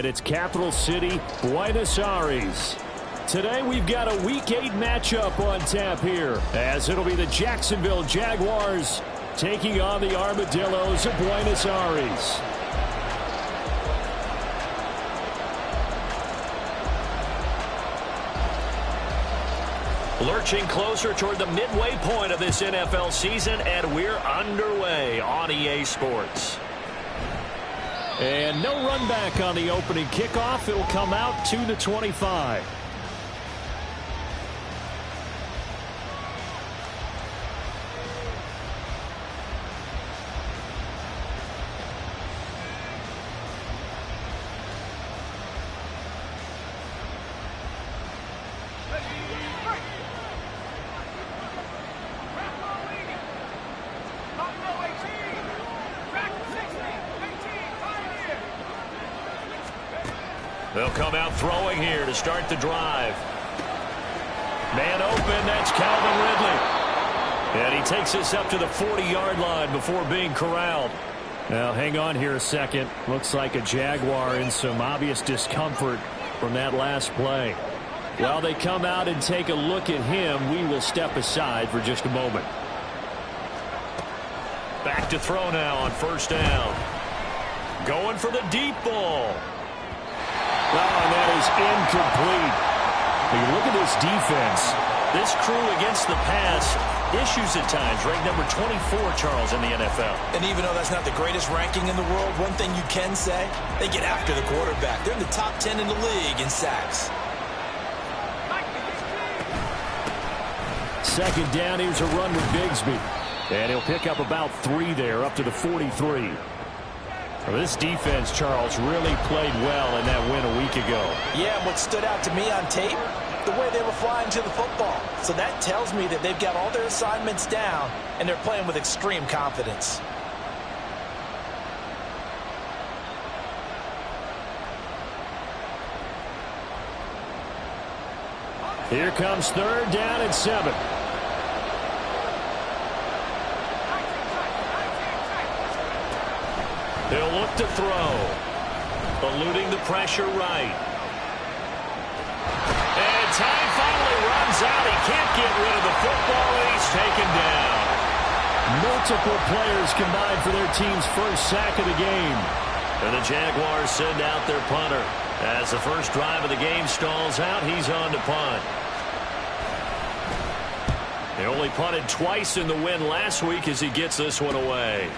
and it's capital city Buenos Aires. Today we've got a Week 8 matchup on tap here, as it'll be the Jacksonville Jaguars taking on the Armadillos of Buenos Aires. Lurching closer toward the midway point of this NFL season, and we're underway on EA Sports. And no run back on the opening kickoff. It'll come out to the 25. They'll come out throwing here to start the drive. Man open, that's Calvin Ridley. And he takes us up to the 40-yard line before being corralled. Now, hang on here a second. Looks like a Jaguar in some obvious discomfort from that last play. While they come out and take a look at him, we will step aside for just a moment. Back to throw now on first down. Going for the deep ball. Oh, and that is incomplete. You look at this defense. This crew against the pass, issues at times. Ranked number 24, Charles, in the NFL. And even though that's not the greatest ranking in the world, one thing you can say, they get after the quarterback. They're in the top 10 in the league in sacks. Second down, here's a run with Bigsby. And he'll pick up about 3 there, up to the 43. Well, this defense, Charles, really played well in that win a week ago. Yeah, and what stood out to me on tape, the way they were flying to the football. So that tells me that they've got all their assignments down, and they're playing with extreme confidence. Here comes third down and 7. They'll look to throw. Eluding the pressure right. And time finally runs out. He can't get rid of the football, and he's taken down. Multiple players combined for their team's first sack of the game. And the Jaguars send out their punter. As the first drive of the game stalls out, he's on to punt. They only punted twice in the win last week as he gets this one away.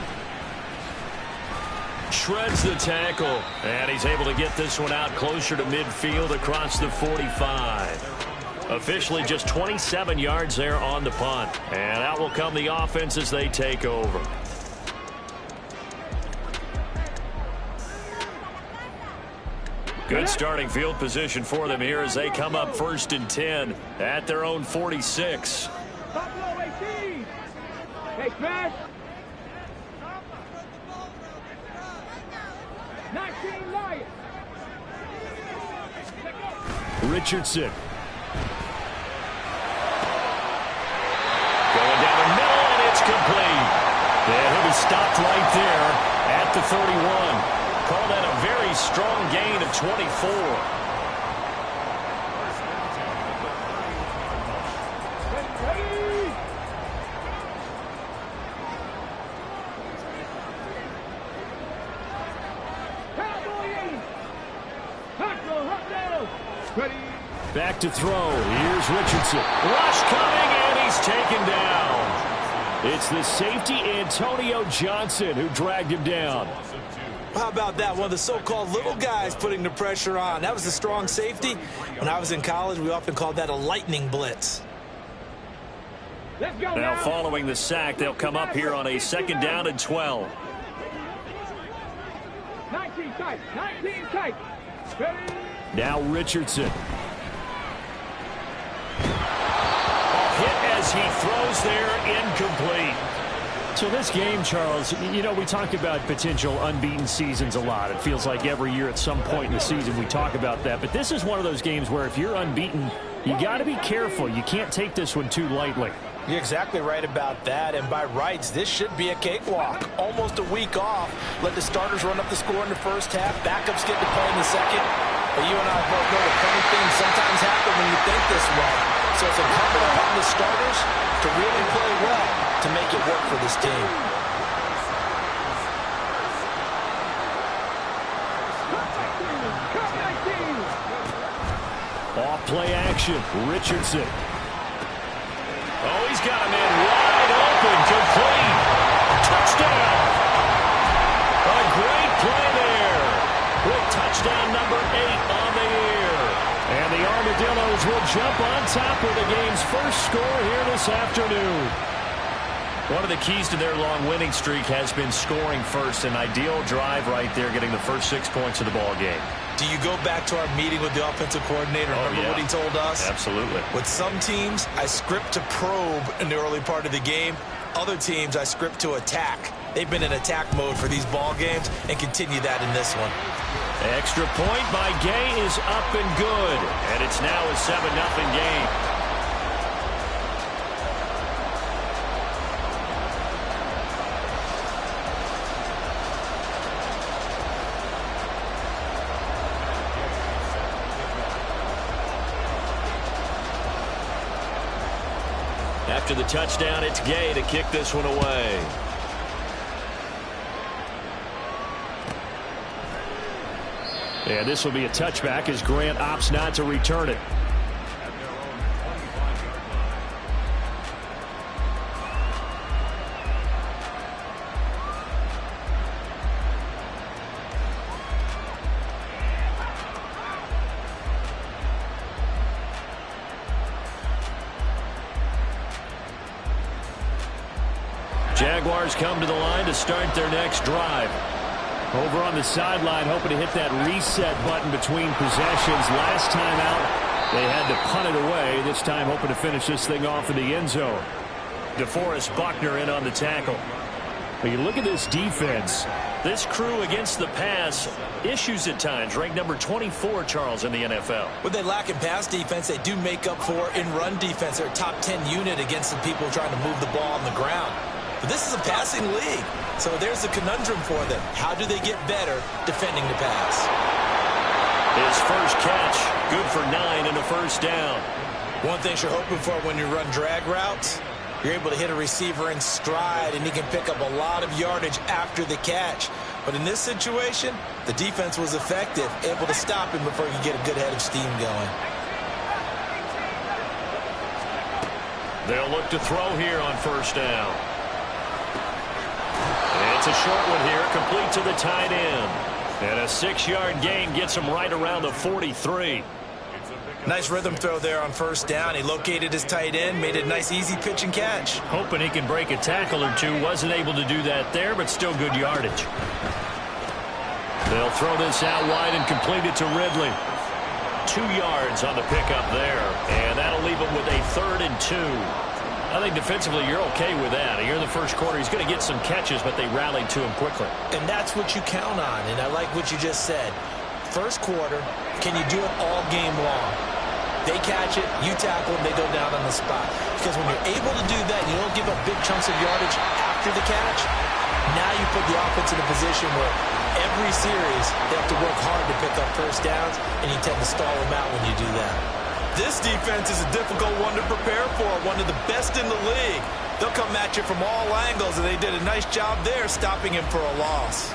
Shreds the tackle, and he's able to get this one out closer to midfield across the 45. Officially just 27 yards there on the punt. And out will come the offense as they take over. Good starting field position for them here as they come up 1st and 10 at their own 46. Hey, Clanz. Richardson. Going down the middle, and it's complete. And he'll be stopped right there at the 31. Call that a very strong gain of 24. Back to throw. Here's Richardson. Rush coming, and he's taken down. It's the safety, Antonio Johnson, who dragged him down. How about that? One of the so-called little guys putting the pressure on. That was the strong safety. When I was in college, we often called that a lightning blitz. Let's go now, following the sack, they'll come up here on a 2nd down and 12. 19 tight. 19 tight. Ready? Now Richardson. Hit as he throws there, incomplete. So this game, Charles, you know, we talk about potential unbeaten seasons a lot. It feels like every year at some point in the season we talk about that. But this is one of those games where if you're unbeaten, you got to be careful. You can't take this one too lightly. You're exactly right about that, and by rights, this should be a cakewalk. Almost a week off. Let the starters run up the score in the first half. Backups get to play in the second. But you and I both know that funny things sometimes happen when you think this way. So it's incumbent upon the starters to really play well to make it work for this team. Off play action. Richardson. Oh, he's got a man wide open, complete. Touchdown. A great play there. With touchdown number 8 on the year. And the Armadillos will jump on top with the game's first score here this afternoon. One of the keys to their long winning streak has been scoring first. An ideal drive right there, getting the first 6 points of the ball game. Do you go back to our meeting with the offensive coordinator? Remember what he told us? Absolutely. With some teams, I script to probe in the early part of the game. Other teams, I script to attack. They've been in attack mode for these ball games and continue that in this one. Extra point by Gay is up and good. And it's now a 7-0 game. After the touchdown, it's Gay to kick this one away. And this will be a touchback as Grant opts not to return it. Jaguars come to the line to start their next drive. Over on the sideline, hoping to hit that reset button between possessions. Last time out, they had to punt it away. This time, hoping to finish this thing off in the end zone. DeForest Buckner in on the tackle. But you look at this defense. This crew against the pass, issues at times. Ranked number 24, Charles, in the NFL. What they lack in pass defense, they do make up for in run defense. They're a top 10 unit against the people trying to move the ball on the ground. But this is a passing league, so there's a conundrum for them. How do they get better defending the pass? His first catch, good for 9 and a first down. One thing you're hoping for when you run drag routes, you're able to hit a receiver in stride, and he can pick up a lot of yardage after the catch. But in this situation, the defense was effective, able to stop him before he could get a good head of steam going. They'll look to throw here on first down. It's a short one here, complete to the tight end. And a 6-yard gain gets him right around the 43. Nice rhythm throw there on first down. He located his tight end, made a nice easy pitch and catch. Hoping he can break a tackle or two. Wasn't able to do that there, but still good yardage. They'll throw this out wide and complete it to Ridley. 2 yards on the pickup there. And that'll leave him with a 3rd and 2. I think defensively you're okay with that. Here in the first quarter, he's going to get some catches, but they rallied to him quickly. And that's what you count on, and I like what you just said. First quarter, can you do it all game long? They catch it, you tackle them, they go down on the spot. Because when you're able to do that, you don't give up big chunks of yardage after the catch, now you put the offense in a position where every series they have to work hard to pick up first downs, and you tend to stall them out when you do that. This defense is a difficult one to prepare for, one of the best in the league. They'll come at you from all angles, and they did a nice job there stopping him for a loss.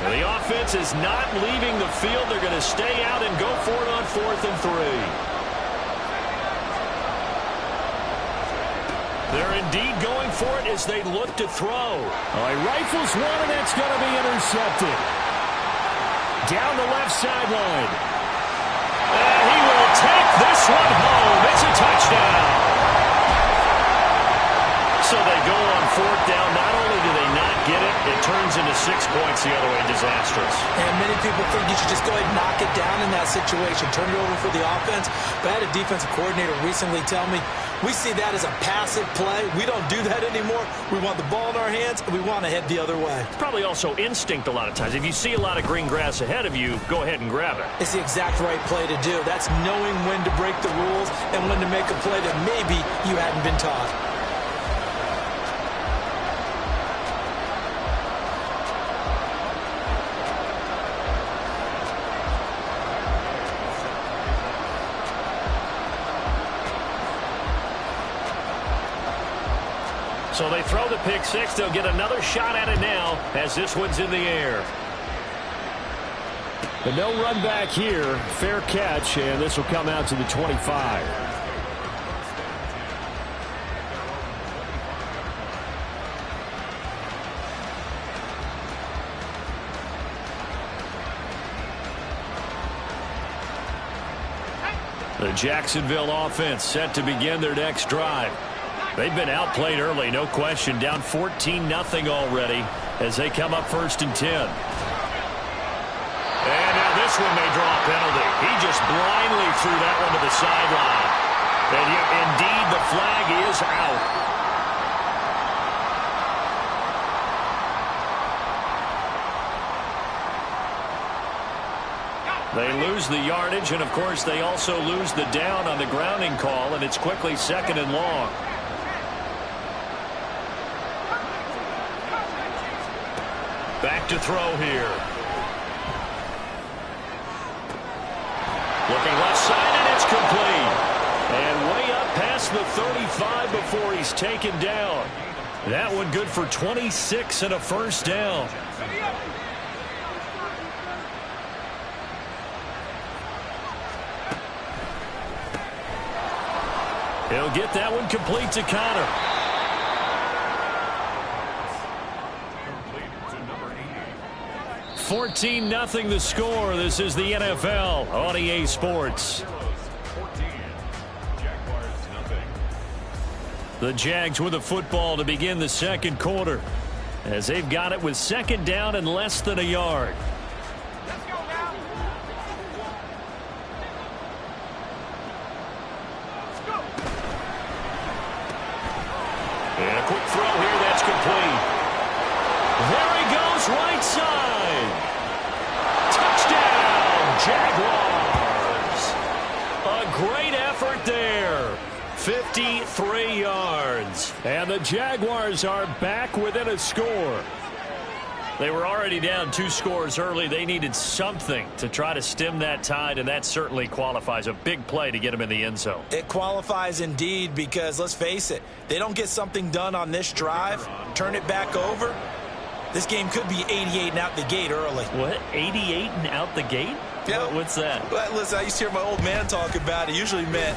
And the offense is not leaving the field. They're going to stay out and go for it on 4th and 3. They're indeed going for it as they look to throw. He rifles one, and that's going to be intercepted. Down the left sideline. And he will take this one home. It's a touchdown. So they go on 4th down. Not only do they not get it, it turns into 6 points gets the other way disastrous. And many people think you should just go ahead and knock it down in that situation, turn it over for the offense. But I had a defensive coordinator recently tell me, we see that as a passive play. We don't do that anymore. We want the ball in our hands, and we want to head the other way. It's probably also instinct a lot of times. If you see a lot of green grass ahead of you, go ahead and grab it. It's the exact right play to do. That's knowing when to break the rules and when to make a play that maybe you hadn't been taught. So they throw the pick six. They'll get another shot at it now as this one's in the air. But no run back here. Fair catch, and this will come out to the 25. The Jacksonville offense set to begin their next drive. They've been outplayed early, no question. Down 14-0 already as they come up 1st and 10. And now this one may draw a penalty. He just blindly threw that one to the sideline. And yet, indeed, the flag is out. They lose the yardage, and, of course, they also lose the down on the grounding call, and it's quickly 2nd and long. Back to throw here. Looking left side, and it's complete. And way up past the 35 before he's taken down. That one good for 26 and a first down. He'll get that one complete to Connor. 14-0 the score. This is the NFL on EA Sports. The Jags with the football to begin the second quarter as they've got it with 2nd down and less than a yard. And a quick throw here, that's complete. There he goes, right side. Touchdown, Jaguars. A great effort there. 53 yards. And the Jaguars are back within a score. They were already down 2 scores early. They needed something to try to stem that tide, and that certainly qualifies. A big play to get them in the end zone. It qualifies indeed because, let's face it, they don't get something done on this drive, turn it back over, this game could be 88 and out the gate early. What? 88 and out the gate? Yeah. What's that? Well, listen, I used to hear my old man talk about it. Usually meant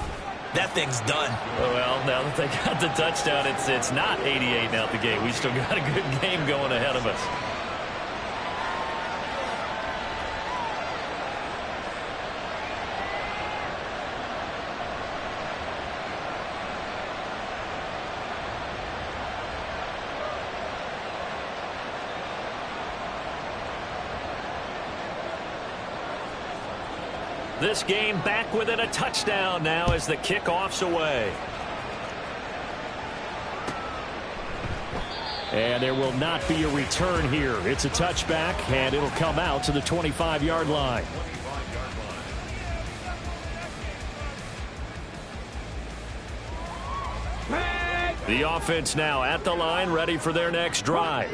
that thing's done. Well, now that they got the touchdown, it's not 88 and out the gate. We still got a good game going ahead of us. This game back within a touchdown now as the kickoff's away. And there will not be a return here. It's a touchback, and it'll come out to the 25-yard line. The offense now at the line, ready for their next drive.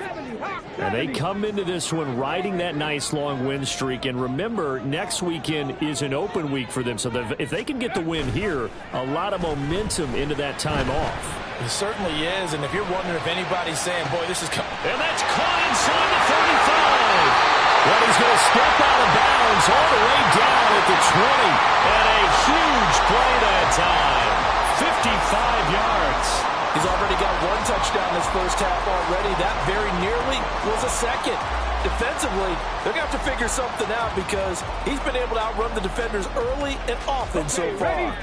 And they come into this one riding that nice long win streak. And remember, next weekend is an open week for them. So if they can get the win here, a lot of momentum into that time off. It certainly is. And if you're wondering if anybody's saying, boy, this is coming. And that's caught inside the 35. Well, he's going to step out of bounds all the way down at the 20. And a huge play that time. 55 yards. He's already got 1 touchdown this first half already. That very nearly was a second. Defensively, they're going to have to figure something out because he's been able to outrun the defenders early and often so far.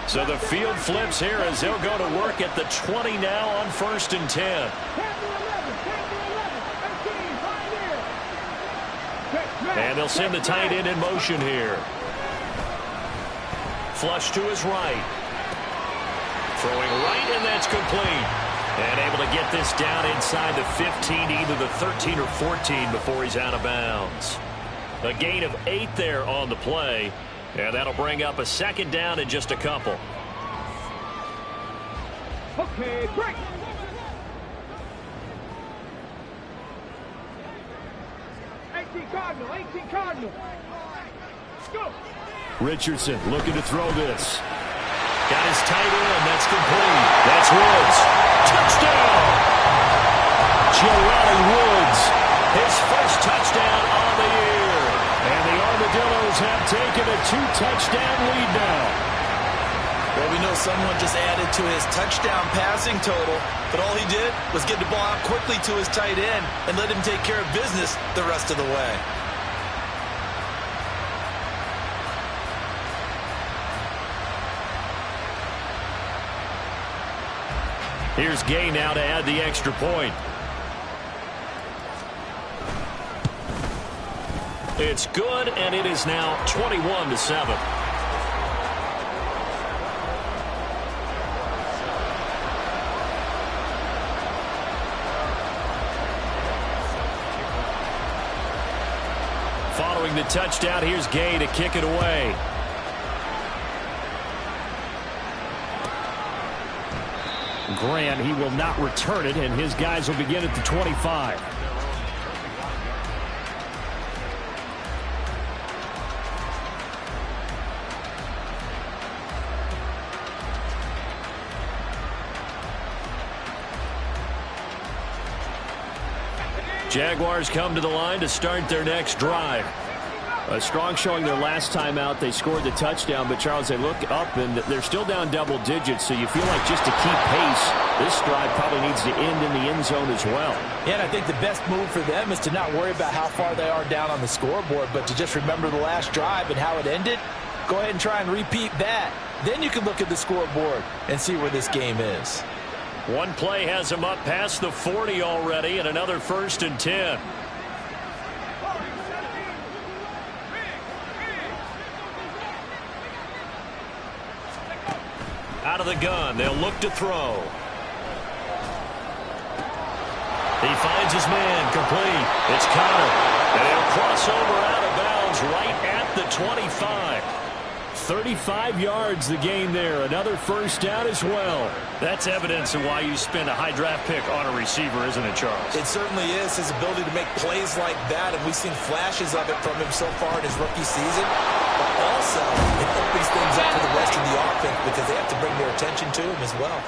So the field flips here as they'll go to work at the 20 now on 1st and 10. And they'll send the tight end in motion here. Flush to his right. Throwing right, and that's complete. And able to get this down inside the 15, either the 13 or 14 before he's out of bounds. A gain of 8 there on the play. And that'll bring up a second down in just a couple. Okay, break. Cardinal, 18 Cardinal. Go. Richardson looking to throw this. Got his tight end. That's complete. That's Woods. Touchdown! Jelani Woods. His first touchdown on the year. And the Armadillos have taken a 2-touchdown lead now. Well, we know someone just added to his touchdown passing total, but all he did was get the ball out quickly to his tight end and let him take care of business the rest of the way. Here's Gay now to add the extra point. It's good, and it is now 21-7. Following the touchdown, here's Gay to kick it away. Grant, he will not return it, and his guys will begin at the 25. Jaguars come to the line to start their next drive. A strong showing their last time out. They scored the touchdown, but Charles, they look up and they're still down double digits, so you feel like just to keep pace, this drive probably needs to end in the end zone as well. Yeah, and I think the best move for them is to not worry about how far they are down on the scoreboard, but to just remember the last drive and how it ended. Go ahead and try and repeat that. Then you can look at the scoreboard and see where this game is. One play has him up past the 40 already, and another 1st and 10. Out of the gun, they'll look to throw. He finds his man, complete. It's Connor, and he'll cross over out of bounds right at the 25. 35 yards the gain there. Another first down as well. That's evidence of why you spend a high draft pick on a receiver, isn't it, Charles? It certainly is. His ability to make plays like that, and we've seen flashes of it from him so far in his rookie season. But also, it opens things up for the rest of the offense because they have to bring their attention to him as well.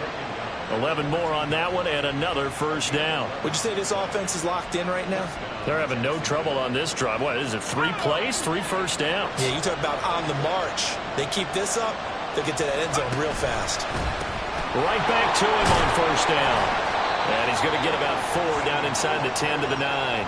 11 more on that one and another first down. Would you say this offense is locked in right now? They're having no trouble on this drive. What is it, 3 plays, 3 first downs? Yeah, you talk about on the march. They keep this up, they'll get to that end zone real fast. Right back to him on first down. And he's going to get about 4 down inside the 10 to the 9.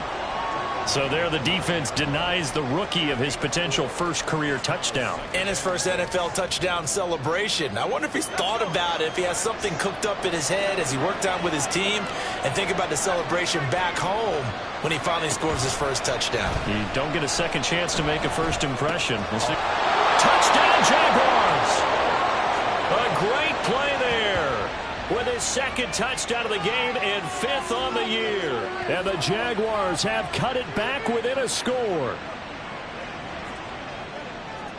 So there the defense denies the rookie of his potential first career touchdown. And his first NFL touchdown celebration. I wonder if he's thought about it, if he has something cooked up in his head as he worked out with his team, and think about the celebration back home when he finally scores his first touchdown. You don't get a second chance to make a first impression. Touchdown, Jaguars! A great play there with his second touchdown of the game and 5th on the year. And the Jaguars have cut it back within a score.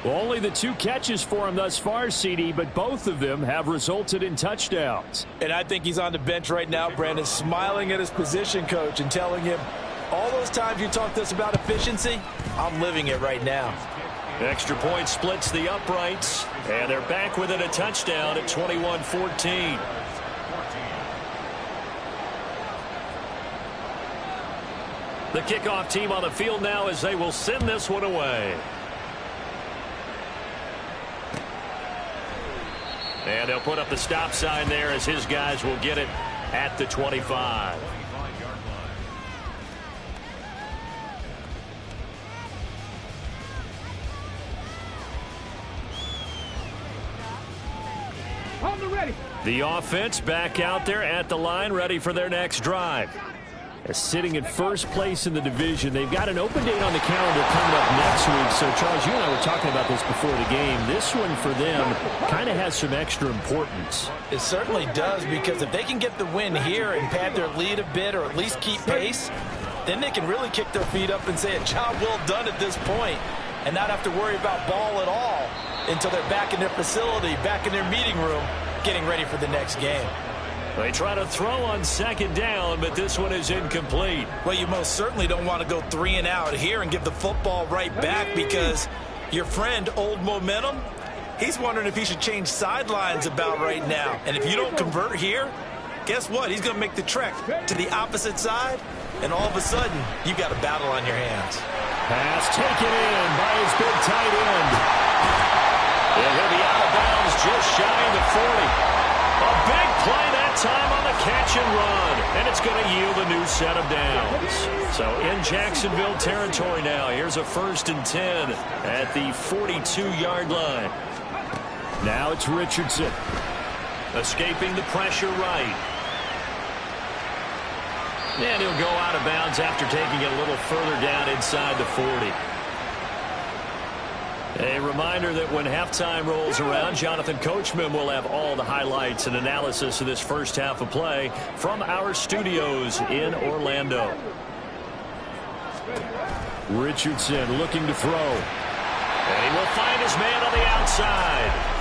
Only the 2 catches for him thus far, CD, but both of them have resulted in touchdowns. And I think he's on the bench right now, Brandon, smiling at his position coach and telling him, all those times you talked to us about efficiency, I'm living it right now. Extra point splits the uprights, and they're back within a touchdown at 21-14. The kickoff team on the field now as they will send this one away. And they'll put up the stop sign there as his guys will get it at the 25. Hold the ready. The offense back out there at the line, ready for their next drive. Sitting in first place in the division. They've got an open date on the calendar coming up next week. So, Charles, you and I were talking about this before the game. This one for them kind of has some extra importance. It certainly does, because if they can get the win here and pad their lead a bit or at least keep pace, then they can really kick their feet up and say a job well done at this point and not have to worry about ball at all until they're back in their facility, back in their meeting room, getting ready for the next game. They try to throw on second down, but this one is incomplete. Well, you most certainly don't want to go 3 and out here and give the football right back, because your friend, Old Momentum, he's wondering if he should change sidelines about right now. And if you don't convert here, guess what? He's going to make the trek to the opposite side, and all of a sudden, you've got a battle on your hands. Pass taken in by his big tight end. And he'll be out of bounds just shy of the 40. A big play that time on the catch and run, and it's going to yield a new set of downs. So in Jacksonville territory now, here's a 1st and 10 at the 42-yard line. Now it's Richardson. Escaping the pressure right. And he'll go out of bounds after taking it a little further down inside the 40. A reminder that when halftime rolls around, Jonathan Coachman will have all the highlights and analysis of this first half of play from our studios in Orlando. Richardson looking to throw. And he will find his man on the outside.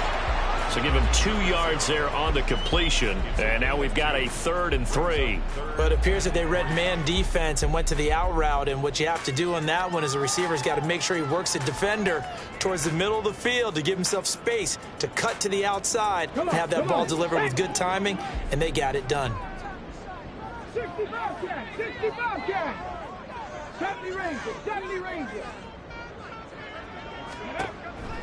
So give him 2 yards there on the completion. And now we've got a 3rd and 3. But it appears that they read man defense and went to the out route. And what you have to do on that one is the receiver's got to make sure he works the defender towards the middle of the field to give himself space to cut to the outside and have that ball delivered with good timing. And they got it done. 65 catch, 65 catch. 70 Rangers.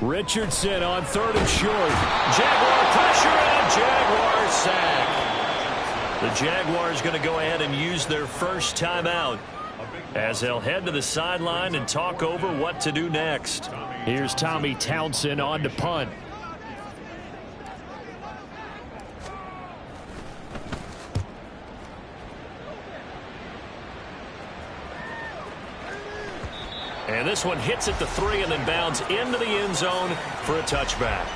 Richardson on 3rd and short. Jaguar pressure and a Jaguar sack. The Jaguars going to go ahead and use their first timeout as they'll head to the sideline and talk over what to do next. Here's Tommy Townsend on to punt. And this one hits at the 3 and then bounds into the end zone for a touchback.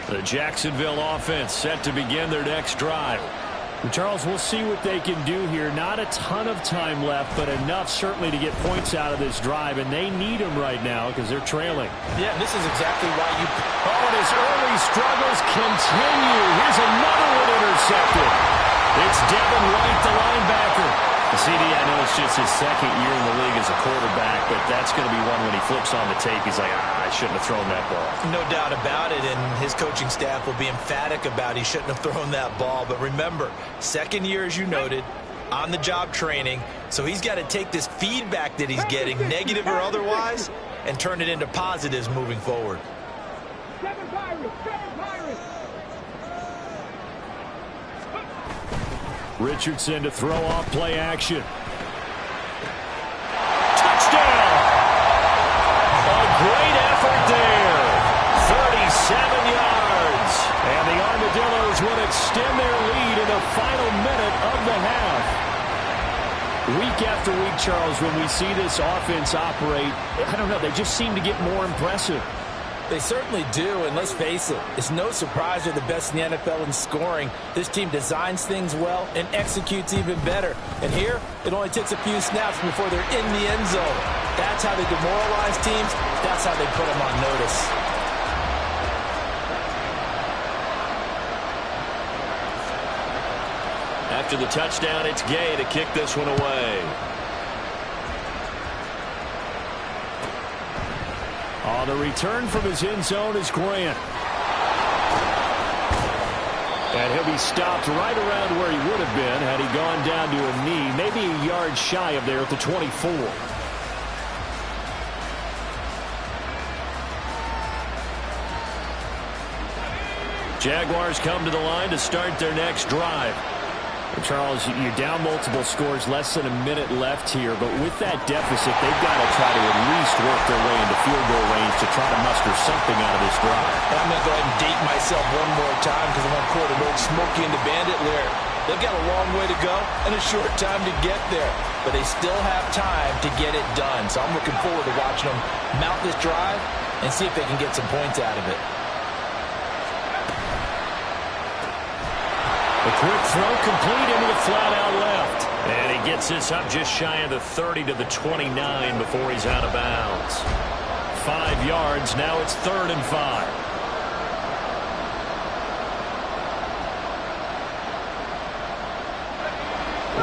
The Jacksonville offense set to begin their next drive. Charles, we'll see what they can do here. Not a ton of time left, but enough certainly to get points out of this drive, and they need them right now because they're trailing. Yeah, this is exactly why you... Oh, and his early struggles continue. Here's another one intercepted. It's Devin White, the linebacker. CD, I know it's just his 2nd year in the league as a quarterback, but that's going to be one when he flips on the tape, he's like, I shouldn't have thrown that ball. No doubt about it, and his coaching staff will be emphatic about he shouldn't have thrown that ball. But remember, 2nd year, as you noted, on-the-job training, so he's got to take this feedback that he's getting, negative or otherwise, and turn it into positives moving forward. 7 Pirates. Richardson to throw off play action. Touchdown! A great effort there. 37 yards. And the Armadillos will extend their lead in the final minute of the half. Week after week, Charles, when we see this offense operate, I don't know, they just seem to get more impressive. They certainly do, and let's face it, it's no surprise they're the best in the NFL in scoring. This team designs things well and executes even better. And here, it only takes a few snaps before they're in the end zone. That's how they demoralize teams. That's how they put them on notice. After the touchdown, it's Gay to kick this one away. On the return from his end zone is Grant. And he'll be stopped right around where he would have been had he gone down to a knee, maybe a yard shy of there at the 24. Jaguars come to the line to start their next drive. Charles, you're down multiple scores, less than a minute left here, but with that deficit, they've got to try to at least work their way into field goal range to try to muster something out of this drive. And I'm going to go ahead and date myself one more time because I want to quote an old Smokey and the Bandit lyric. They've got a long way to go and a short time to get there, but they still have time to get it done. So I'm looking forward to watching them mount this drive and see if they can get some points out of it. A quick throw complete into the flat out left. And he gets this up just shy of the 30 to the 29 before he's out of bounds. 5 yards. Now it's 3rd and 5.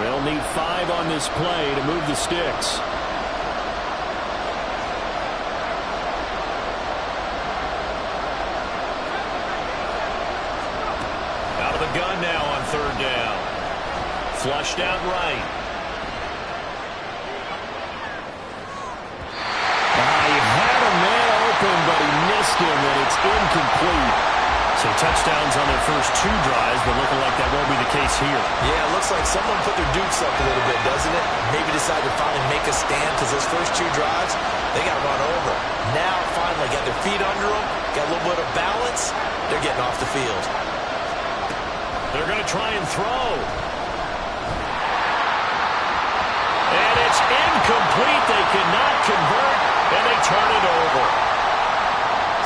They'll need 5 on this play to move the sticks. Out of the gun now on 3rd down. Flushed out right. He had a man open, but he missed him, and it's incomplete. So touchdowns on their first 2 drives, but looking like that won't be the case here. Yeah, it looks like someone put their dukes up a little bit, doesn't it? Maybe decided to finally make a stand because those first 2 drives, they got run over. Now, finally, got their feet under them, got a little bit of balance. They're getting off the field. They're going to try and throw. And it's incomplete. They cannot convert, and they turn it over.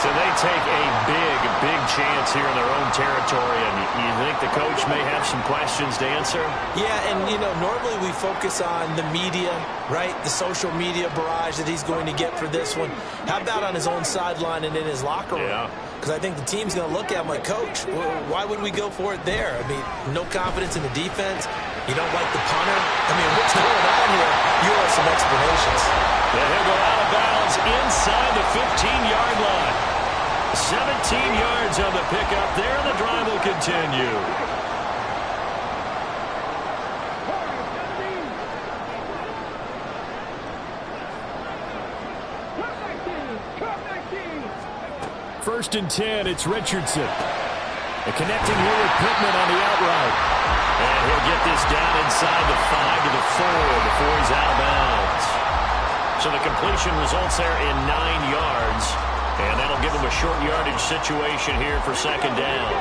So they take a big chance here in their own territory, and you think the coach may have some questions to answer? Yeah, and, you know, normally we focus on the media, right? The social media barrage that he's going to get for this one. How about on his own sideline and in his locker room? Yeah. Because I think the team's going to look at him like, Coach, why would we go for it there? I mean, no confidence in the defense. You don't like the punter. I mean, what's going on here? You have some explanations. Yeah, he'll go out of bounds inside the 15-yard line. 17 yards on the pickup there, and the drive will continue. First and 10, it's Richardson. Connecting here with Pittman on the out route. And he'll get this down inside the 5 to the 4 before he's out of bounds. So the completion results there in 9 yards. And that'll give him a short yardage situation here for 2nd down.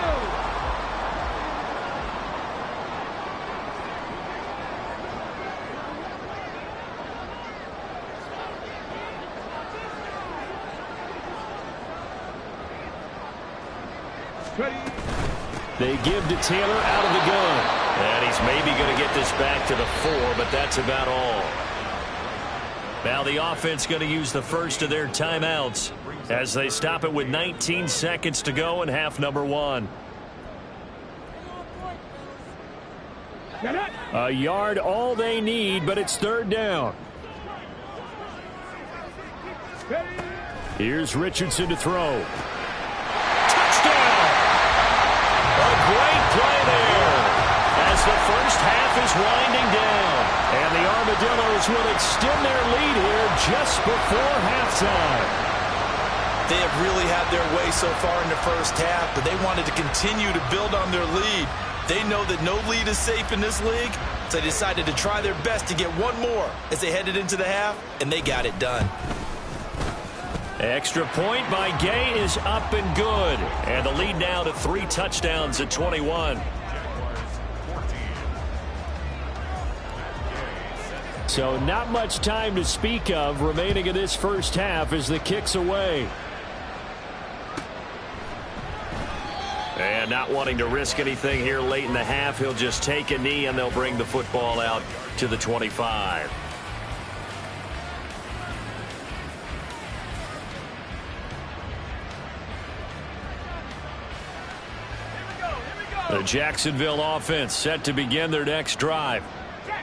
They give to Taylor out of the gun. And he's maybe going to get this back to the 4, but that's about all. Now the offense going to use the first of their timeouts as they stop it with 19 seconds to go in half number 1. A yard all they need, but it's 3rd down. Here's Richardson to throw. Touchdown! A great play there as the first half is winding down. And the Armadillos will extend their lead here just before halftime. They have really had their way so far in the first half, but they wanted to continue to build on their lead. They know that no lead is safe in this league, so they decided to try their best to get one more as they headed into the half, and they got it done. Extra point by Gay is up and good. And the lead now to 3 touchdowns at 21. So not much time to speak of remaining in this first half as the kick's away. And not wanting to risk anything here late in the half, he'll just take a knee and they'll bring the football out to the 25. The Jacksonville offense set to begin their next drive.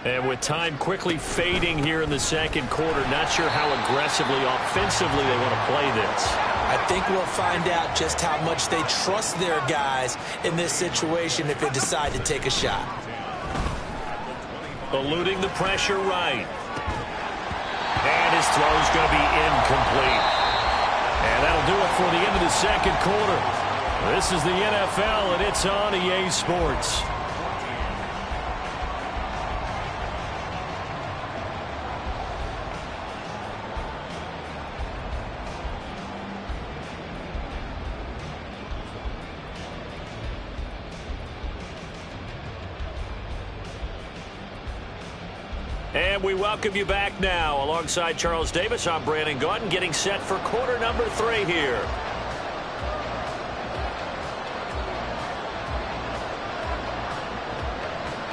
And with time quickly fading here in the second quarter, not sure how aggressively, offensively they want to play this. I think we'll find out just how much they trust their guys in this situation if they decide to take a shot. Eluding the pressure right. And his throw's going to be incomplete. And that'll do it for the end of the second quarter. This is the NFL, and it's on EA Sports. And we welcome you back now. Alongside Charles Davis, I'm Brandon Gaudin, getting set for quarter number 3 here.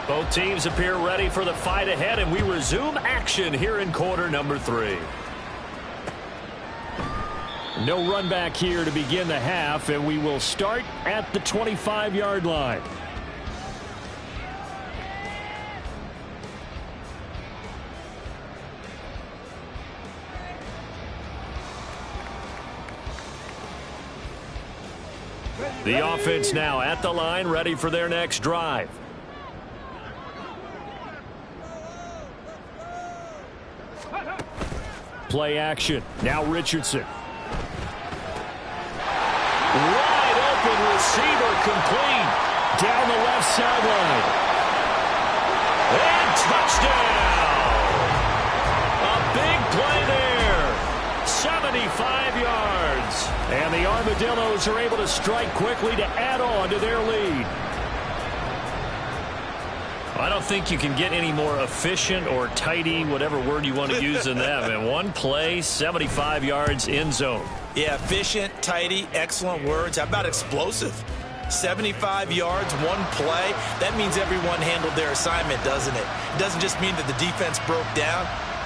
Both teams appear ready for the fight ahead, and we resume action here in quarter number 3. No run back here to begin the half, and we will start at the 25-yard line. The offense now at the line, ready for their next drive. Play action. Now Richardson. Wide open receiver complete. Down the left sideline. And touchdown. A big play there. 75 yards. And the Armadillos are able to strike quickly to add on to their lead. I don't think you can get any more efficient or tidy, whatever word you want to use in that. And one play, 75 yards, end zone. Yeah, efficient, tidy, excellent words. How about explosive? 75 yards, one play. That means everyone handled their assignment, doesn't it? It doesn't just mean that the defense broke down.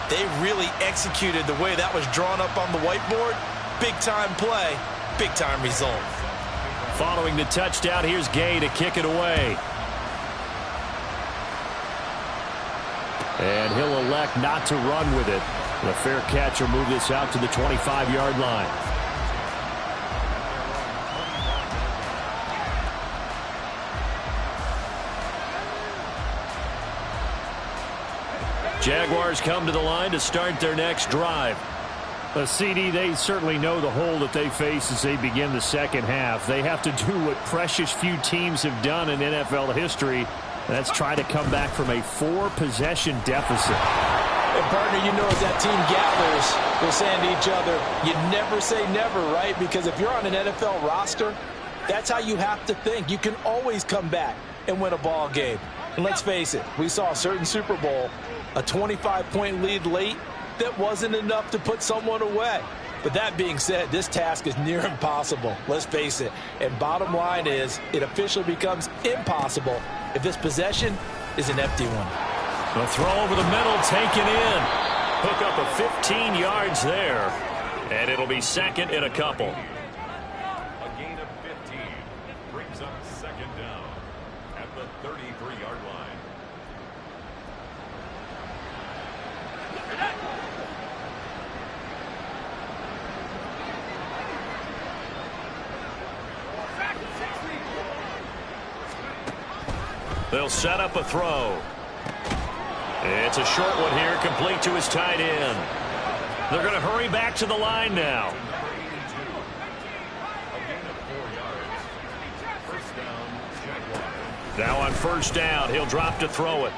They really executed the way that was drawn up on the whiteboard. Big-time play, big-time result. Following the touchdown, here's Gay to kick it away. And he'll elect not to run with it. The fair catch will move this out to the 25-yard line. Jaguars come to the line to start their next drive. CD, they certainly know the hole that they face as they begin the second half. They have to do what precious few teams have done in NFL history. That's try to come back from a 4-possession deficit. And partner, you know, as that team gathers, they're saying to each other, you never say never, right? Because if you're on an NFL roster, that's how you have to think. You can always come back and win a ball game. And let's face it, we saw a certain Super Bowl, a 25-point lead late, that wasn't enough to put someone away. But that being said, this task is near impossible. Let's face it. And bottom line is, it officially becomes impossible if this possession is an empty one. The throw over the middle, taken in. Hook up of 15 yards there. And it'll be second and a couple. A gain of 15 brings up second down at the 33-yard line. They'll set up a throw. It's a short one here, complete to his tight end. They're going to hurry back to the line now. Now on first down, he'll drop to throw it.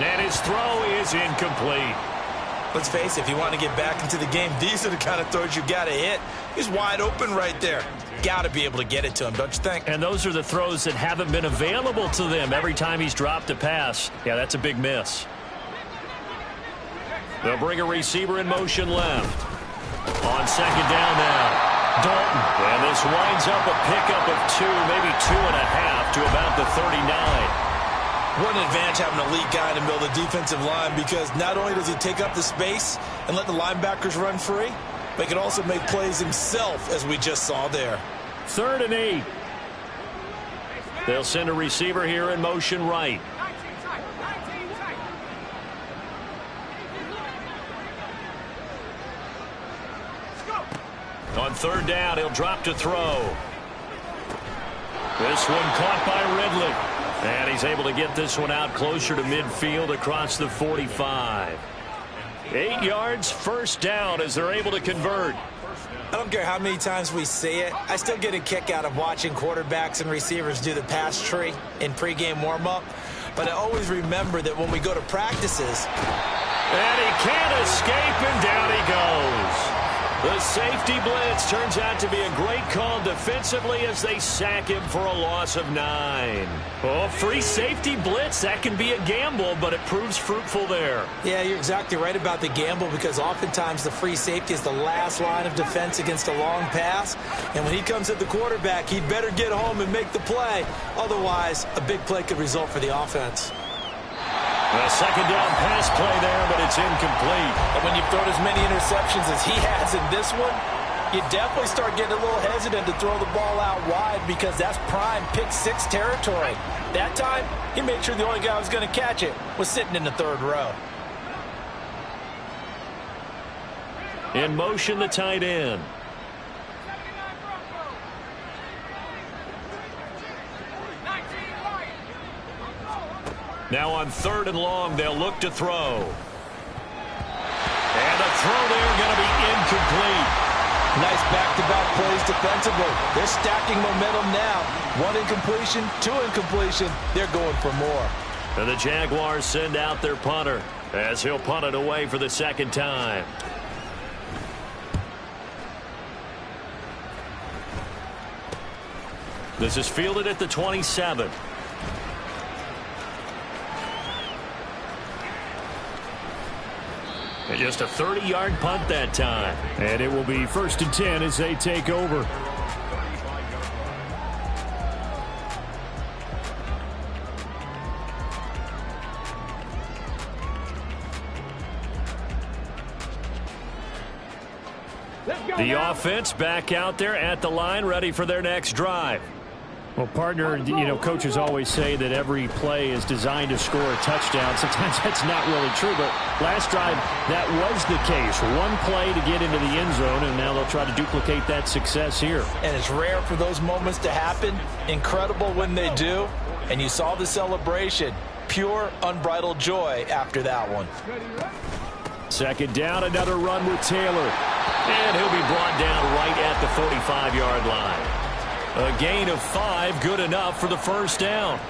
And his throw is incomplete. Let's face it, if you want to get back into the game, these are the kind of throws you got to hit. He's wide open right there. Got to be able to get it to him, don't you think? And those are the throws that haven't been available to them every time he's dropped a pass. Yeah, that's a big miss. They'll bring a receiver in motion left. On second down now, Dalton. And this winds up a pickup of 2, maybe 2.5 to about the 39. What an advantage having an elite guy in the middle of the defensive line, because not only does he take up the space and let the linebackers run free, but he can also make plays himself, as we just saw there. 3rd and 8. They'll send a receiver here in motion right. On third down, he'll drop to throw. This one caught by Ridley. And he's able to get this one out closer to midfield across the 45. 8 yards, first down as they're able to convert. I don't care how many times we see it. I still get a kick out of watching quarterbacks and receivers do the pass tree in pregame warm-up. But I always remember that when we go to practices. And he can't escape, and down he goes. The safety blitz turns out to be a great call defensively as they sack him for a loss of 9. Oh, free safety blitz, that can be a gamble, but it proves fruitful there. Yeah, you're exactly right about the gamble because oftentimes the free safety is the last line of defense against a long pass. And when he comes at the quarterback, he'd better get home and make the play. Otherwise, a big play could result for the offense. A second down pass play there, but it's incomplete. And when you've thrown as many interceptions as he has in this one, you definitely start getting a little hesitant to throw the ball out wide because that's prime pick-6 territory. That time, he made sure the only guy who was going to catch it was sitting in the third row. In motion, the tight end. Now on 3rd and long, they'll look to throw. And the throw there going to be incomplete. Nice back-to-back plays defensively. They're stacking momentum now. 1 incompletion, 2 incompletion. They're going for more. And the Jaguars send out their punter as he'll punt it away for the second time. This is fielded at the 27. And just a 30-yard punt that time. And it will be 1st and 10 as they take over. The offense back out there at the line, ready for their next drive. Well, partner, you know, coaches always say that every play is designed to score a touchdown. Sometimes that's not really true, but last drive, that was the case. 1 play to get into the end zone, and now they'll try to duplicate that success here. And it's rare for those moments to happen. Incredible when they do. And you saw the celebration. Pure, unbridled joy after that one. Second down, another run with Taylor. And he'll be brought down right at the 45-yard line. A gain of 5, good enough for the first down.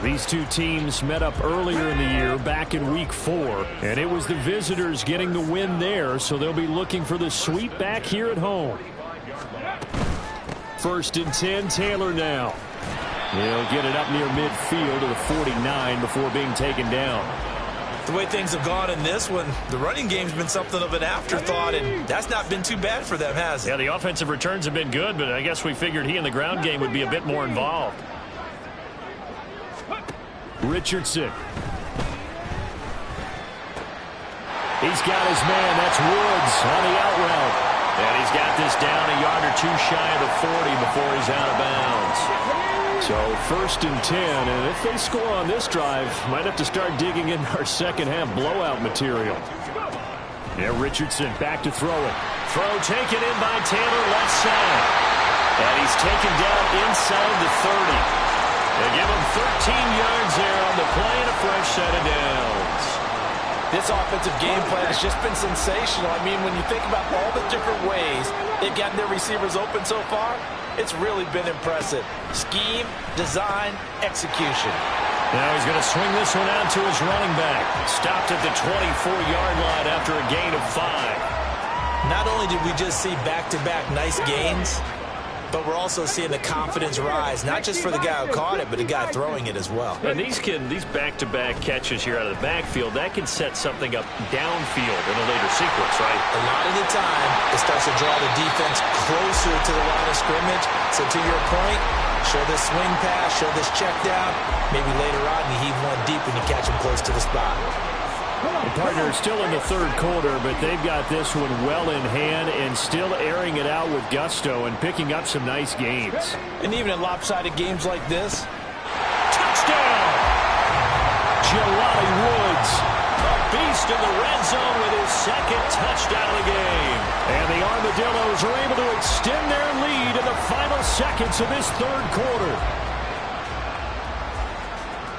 These two teams met up earlier in the year, back in week 4, and it was the visitors getting the win there, so they'll be looking for the sweep back here at home. 1st and 10, Taylor now. He'll get it up near midfield to the 49 before being taken down. The way things have gone in this one, the running game's been something of an afterthought, and that's not been too bad for them, has it? Yeah, the offensive returns have been good, but I guess we figured he in the ground game would be a bit more involved. Richardson. He's got his man. That's Woods on the out route. And he's got this down a yard or 2 shy of the 40 before he's out of bounds. So 1st and 10, and if they score on this drive, might have to start digging in our second-half blowout material. Yeah, Richardson back to throw it. Throw taken in by Taylor, left side. And he's taken down inside the 30. They give him 13 yards there on the play and a fresh set of downs. This offensive game plan has just been sensational. I mean, when you think about all the different ways they've gotten their receivers open so far, it's really been impressive. Scheme, design, execution. Now he's going to swing this one out to his running back. Stopped at the 24-yard line after a gain of 5. Not only did we just see back-to-back nice gains, but we're also seeing the confidence rise, not just for the guy who caught it, but the guy throwing it as well. And these back-to-back catches here out of the backfield, that can set something up downfield in a later sequence, right? A lot of the time, it starts to draw the defense closer to the line of scrimmage. So to your point, show this swing pass, show this check down. Maybe later on you heave one deep when you catch him close to the spot. The partner is still in the 3rd quarter, but they've got this one well in hand and still airing it out with gusto and picking up some nice gains. And even in lopsided games like this, touchdown! Jelani Woods. A beast in the red zone with his 2nd touchdown of the game. And the Armadillos are able to extend their lead in the final seconds of this 3rd quarter.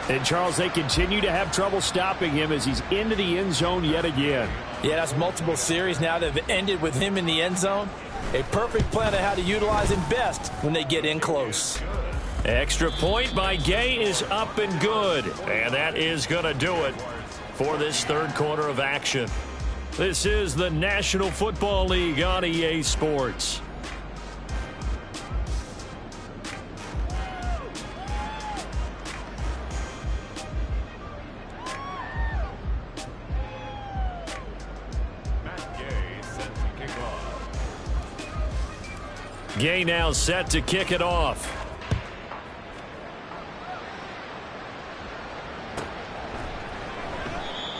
And, Charles, they continue to have trouble stopping him as he's into the end zone yet again. Yeah, that's multiple series now that have ended with him in the end zone. A perfect plan of how to utilize him best when they get in close. Extra point by Gay is up and good. And that is going to do it for this 3rd quarter of action. This is the National Football League on EA Sports. Gay now set to kick it off.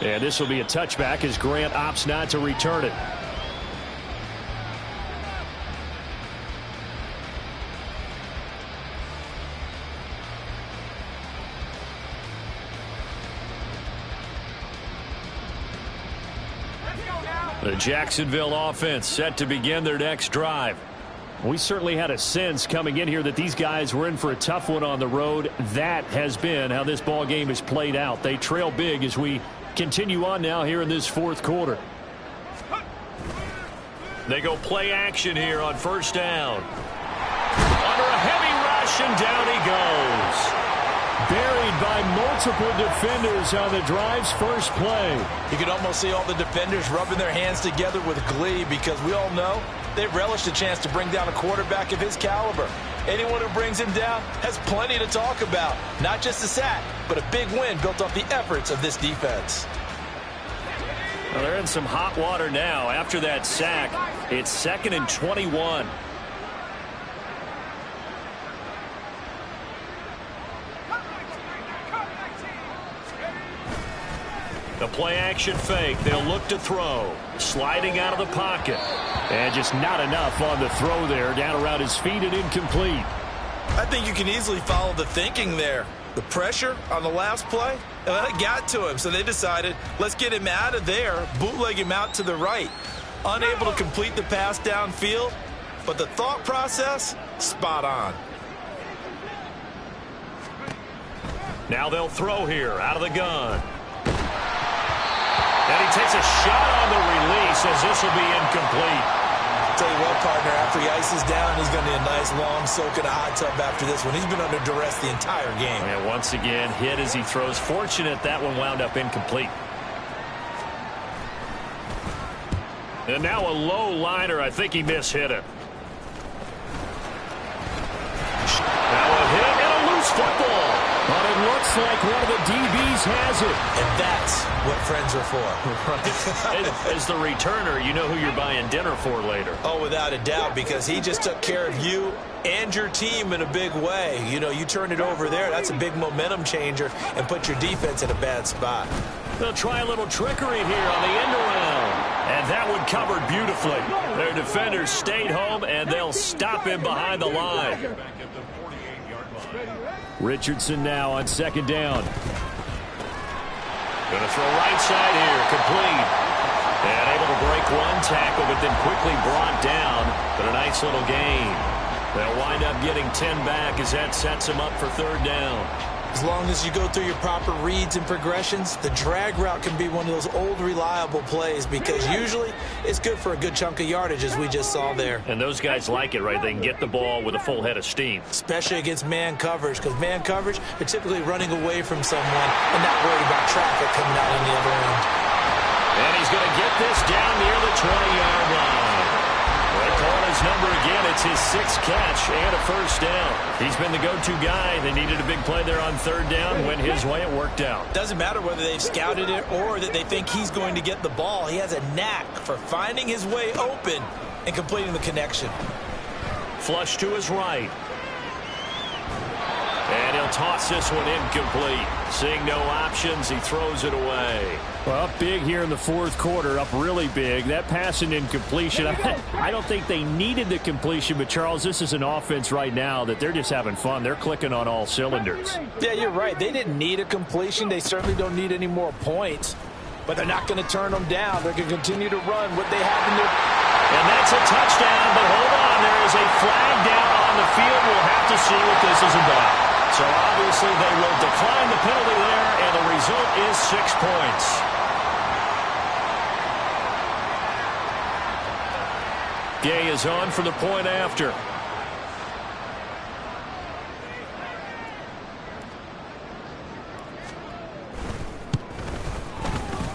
And this will be a touchback as Grant opts not to return it. The Jacksonville offense set to begin their next drive. We certainly had a sense coming in here that these guys were in for a tough one on the road. That has been how this ball game has played out. They trail big as we continue on now here in this fourth quarter. They go play action here on first down. Under a heavy rush, and down he goes. Buried by multiple defenders on the drive's first play. You can almost see all the defenders rubbing their hands together with glee because we all know they relish the chance to bring down a quarterback of his caliber. Anyone who brings him down has plenty to talk about. Not just a sack, but a big win built off the efforts of this defense. Well, they're in some hot water now. After that sack, it's 2nd and 21. The play action fake. They'll look to throw. Sliding out of the pocket. And just not enough on the throw there. Down around his feet and incomplete. I think you can easily follow the thinking there. The pressure on the last play, it got to him. So they decided, let's get him out of there, bootleg him out to the right. Unable to complete the pass downfield, but the thought process, spot on. Now they'll throw here out of the gun. And he takes a shot on the release as this will be incomplete. Tell you what, partner, after he ices down, he's going to need a nice long soak in a hot tub after this one. He's been under duress the entire game. And once again, hit as he throws. Fortunate that one wound up incomplete. And now a low liner. I think he mishit it. Now a hit and a loose football. But it looks like one of the DBs has it. And that's what friends are for. Right. As the returner, you know who you're buying dinner for later. Oh, without a doubt, because he just took care of you and your team in a big way. You know, you turn it over there, that's a big momentum changer and put your defense in a bad spot. They'll try a little trickery here on the end around. And that one covered beautifully. Their defenders stayed home, and they'll stop him behind the line. Richardson now on 2nd down. Going to throw right side here, complete. And able to break one tackle, but then quickly brought down. But a nice little gain. They'll wind up getting 10 back as that sets them up for 3rd down. As long as you go through your proper reads and progressions, the drag route can be one of those old reliable plays because usually it's good for a good chunk of yardage as we just saw there. And those guys like it, right? They can get the ball with a full head of steam. Especially against man coverage because man coverage, they're typically running away from someone and not worried about traffic coming out on the other end. And he's going to get this down near the 20-yard line. They're calling his number again. It's his 6th catch and a 1st down. He's been the go-to guy. They needed a big play there on 3rd down. Went his way. It worked out. Doesn't matter whether they've scouted it or that they think he's going to get the ball. He has a knack for finding his way open and completing the connection. Flush to his right. And he'll toss this one incomplete. Seeing no options, he throws it away. Well, up big here in the 4th quarter, up really big. That pass and incompletion, I don't think they needed the completion, but Charles, this is an offense right now that they're just having fun. They're clicking on all cylinders. Yeah, you're right. They didn't need a completion. They certainly don't need any more points, but they're not going to turn them down. They're going to continue to run what they have in their... And that's a touchdown, but hold on. There is a flag down on the field. We'll have to see what this is about. So obviously they will decline the penalty there, and the result is 6 points. Gay is on for the point after.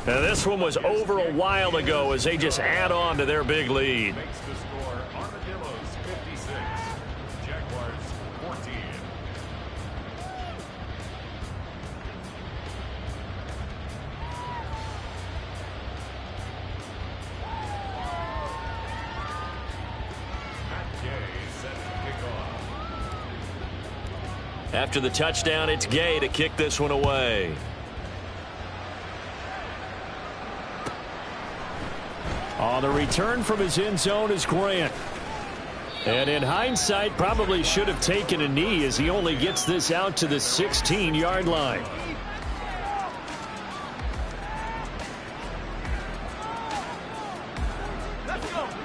Now, this one was over a while ago as they just add on to their big lead. Makes the score Armadillos 56, Jaguars 14. Matt Gay set to kick off. After the touchdown, it's Gay to kick this one away. On the return from his end zone is Grant. And in hindsight, probably should have taken a knee as he only gets this out to the 16-yard line.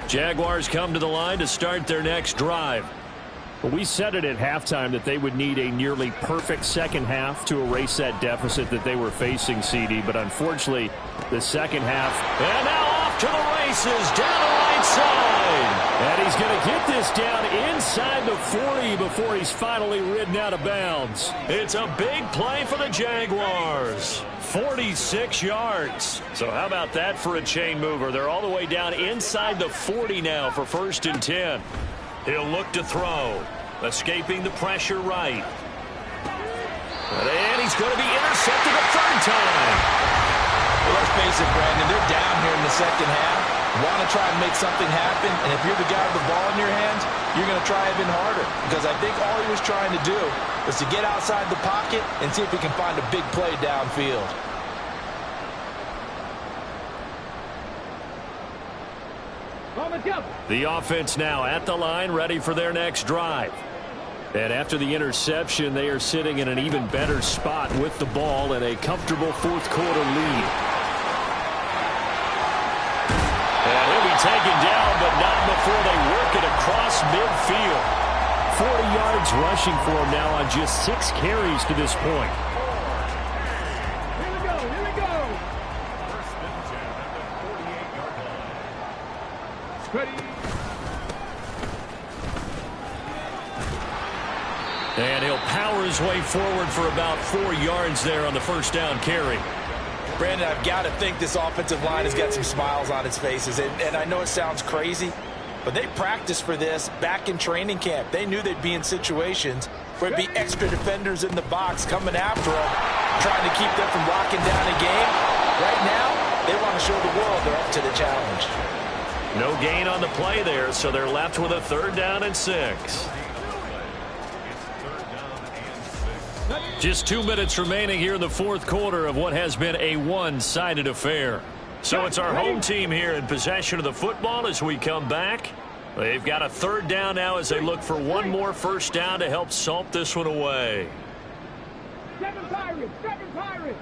Jaguars come to the line to start their next drive. Well, we said it at halftime that they would need a nearly perfect second half to erase that deficit that they were facing, CD. But unfortunately, the second half. And now off to the races, down the right side. And he's going to get this down inside the 40 before he's finally ridden out of bounds. It's a big play for the Jaguars. 46 yards. So how about that for a chain mover? They're all the way down inside the 40 now for 1st and 10. He'll look to throw. Escaping the pressure right. And he's going to be intercepted a third time. Well, let's face it, Brandon, they're down here in the second half. Want to try and make something happen, and if you're the guy with the ball in your hands, you're going to try even harder. Because I think all he was trying to do was to get outside the pocket and see if he can find a big play downfield. The offense now at the line, ready for their next drive. And after the interception, they are sitting in an even better spot with the ball and a comfortable fourth quarter lead. And he'll be taken down, but not before they work it across midfield. 40 yards rushing for him now on just 6 carries to this point. Here we go, here we go. 1st and 10 at the 48-yard line. Ready. And he'll power his way forward for about 4 yards there on the first down carry. Brandon, I've got to think this offensive line has got some smiles on its faces. And I know it sounds crazy, but they practiced for this back in training camp. They knew they'd be in situations where it'd be extra defenders in the box coming after them, trying to keep them from locking down a game. Right now, they want to show the world they're up to the challenge. No gain on the play there, so they're left with a 3rd down and 6. Just 2 minutes remaining here in the fourth quarter of what has been a one-sided affair. So it's our home team here in possession of the football as we come back. They've got a 3rd down now as they look for one more first down to help salt this one away. 7 Pirates, 7 Pirates.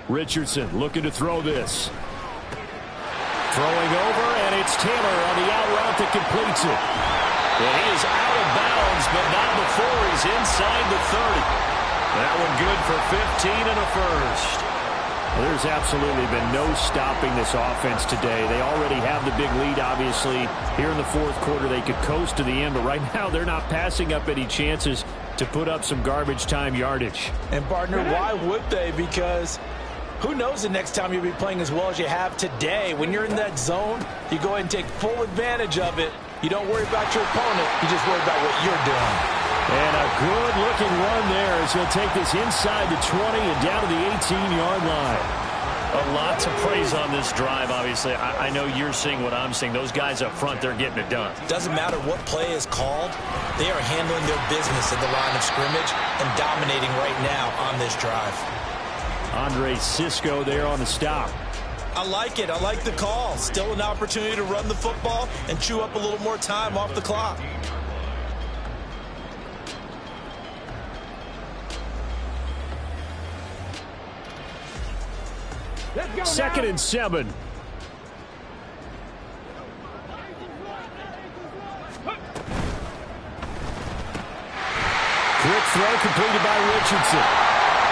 Richardson looking to throw this. Throwing over, and it's Taylor on the out route that completes it. And he is out of bounds, but not before he's inside the 30. That one good for 15 and a first. Well, there's absolutely been no stopping this offense today. They already have the big lead, obviously. Here in the fourth quarter, they could coast to the end, but right now they're not passing up any chances to put up some garbage time yardage. And, partner, why would they? Because who knows the next time you'll be playing as well as you have today. When you're in that zone, you go ahead and take full advantage of it. You don't worry about your opponent. You just worry about what you're doing. And a good-looking run there as he'll take this inside the 20 and down to the 18-yard line. A lot to praise on this drive, obviously. I know you're seeing what I'm seeing. Those guys up front, they're getting it done. Doesn't matter what play is called. They are handling their business at the line of scrimmage and dominating right now on this drive. Andre Cisco there on the stop. I like it. I like the call. Still an opportunity to run the football and chew up a little more time off the clock. Let's go. 2nd and 7. Quick throw completed by Richardson.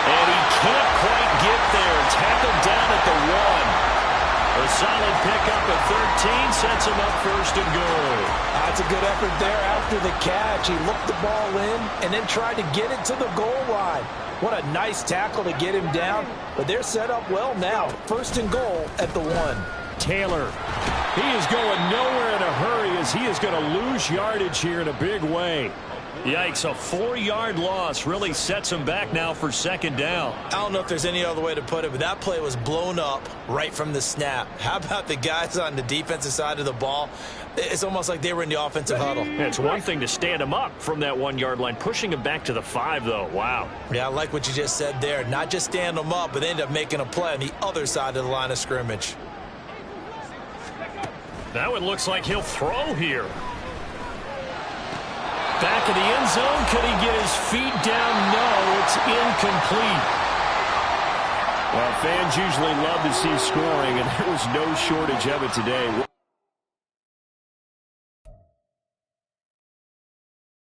And he can't quite get there. Tackled down at the 1. A solid pickup at 13 sets him up 1st and goal. That's a good effort there after the catch. He looked the ball in and then tried to get it to the goal line. What a nice tackle to get him down. But they're set up well now. 1st and goal at the 1. Taylor. He is going nowhere in a hurry as he is going to lose yardage here in a big way. Yikes, a 4-yard loss really sets him back now for 2nd down. I don't know if there's any other way to put it, but that play was blown up right from the snap. How about the guys on the defensive side of the ball? It's almost like they were in the offensive huddle. It's one thing to stand him up from that 1-yard line. Pushing him back to the 5, though. Wow. Yeah, I like what you just said there. Not just stand them up, but end up making a play on the other side of the line of scrimmage. Now it looks like he'll throw here. Back of the end zone. Could he get his feet down? No, it's incomplete. Well, fans usually love to see scoring, and there was no shortage of it today.